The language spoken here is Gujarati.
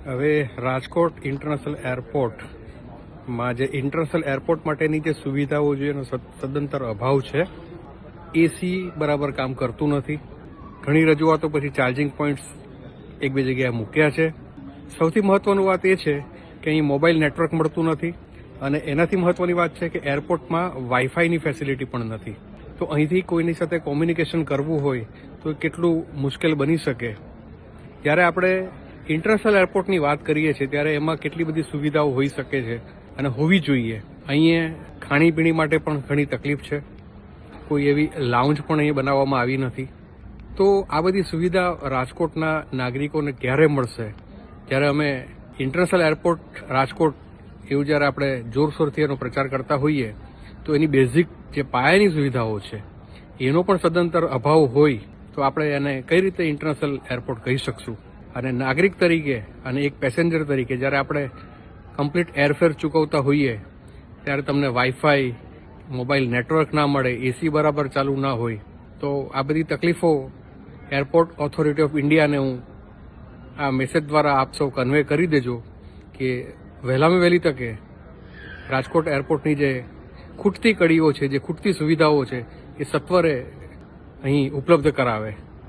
હવે રાજકોટ ઇન્ટરનેશનલ એરપોર્ટમાં જે ઇન્ટરનેશનલ એરપોર્ટ માટેની જે સુવિધાઓ જોઈએ એનો સદંતર અભાવ છે. એસી બરાબર કામ કરતું નથી. ઘણી રજૂઆતો પછી ચાર્જિંગ પોઈન્ટ્સ એક બે જગ્યાએ મૂક્યા છે. સૌથી મહત્વની વાત એ છે કે અહીં મોબાઈલ નેટવર્ક મળતું નથી અને એનાથી મહત્વની વાત છે કે એરપોર્ટમાં વાઈફાઈની ફેસિલિટી પણ નથી. તો અહીંથી કોઈની સાથે કોમ્યુનિકેશન કરવું હોય તો કેટલું મુશ્કેલ બની શકે. જ્યારે આપણે ઇન્ટરનેશનલ એરપોર્ટની વાત કરીએ છીએ ત્યારે એમાં કેટલી બધી સુવિધાઓ હોઈ શકે છે અને હોવી જોઈએ. અહીંયા ખાણીપીણી માટે પણ ઘણી તકલીફ છે. કોઈ એવી લાઉન્જ પણ અહીં બનાવવામાં આવી નથી. તો આ બધી સુવિધા રાજકોટના નાગરિકોને ક્યારે મળશે? જ્યારે અમે ઇન્ટરનેશનલ એરપોર્ટ રાજકોટ એવું જ્યારે આપણે જોરશોરથી એનો પ્રચાર કરતા હોઈએ તો એની બેઝિક જે પાયાની સુવિધાઓ છે એનો પણ સદંતર અભાવ હોય તો આપણે એને કઈ રીતે ઇન્ટરનેશનલ એરપોર્ટ કહી શકશું? અને નાગરિક તરીકે અને એક પેસેન્જર તરીકે જ્યારે આપણે કમ્પ્લીટ એરફેર ચૂકવતા હોઈએ ત્યારે તમને વાઈફાઈ, મોબાઈલ નેટવર્ક ના મળે, એસી બરાબર ચાલુ ના હોય તો આ બધી તકલીફો એરપોર્ટ ઓથોરિટી ઓફ ઇન્ડિયાને હું આ મેસેજ દ્વારા આપ સૌ કન્વે કરી દેજો કે વહેલામાં વહેલી તકે રાજકોટ એરપોર્ટની જે ખૂટતી કડીઓ છે, જે ખૂટતી સુવિધાઓ છે એ સત્વરે અહીં ઉપલબ્ધ કરાવે.